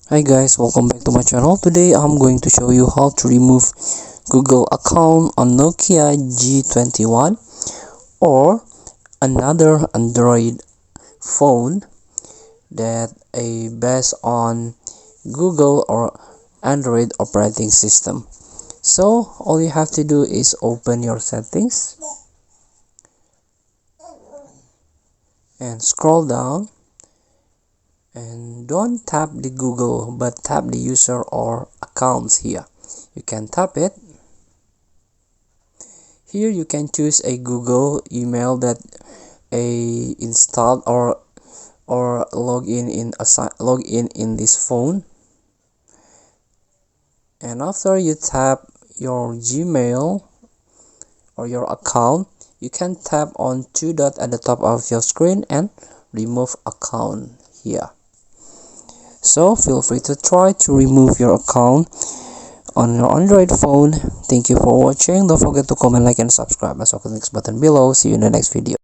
Hi guys, welcome back to my channel. Today I'm going to show you how to remove Google account on Nokia G21 or another Android phone that is based on Google or Android operating system. So all you have to do is open your settings and scroll down, and don't tap the Google but tap the user or accounts here. You can tap it. Here you can choose a Google email that a installed or log in this phone, and after you tap your Gmail or your account, you can tap on two dots at the top of your screen and remove account here. So feel free to try to remove your account on your Android phone. Thank you for watching. Don't forget to comment, like, and subscribe. Also click the next button below. See you in the next video.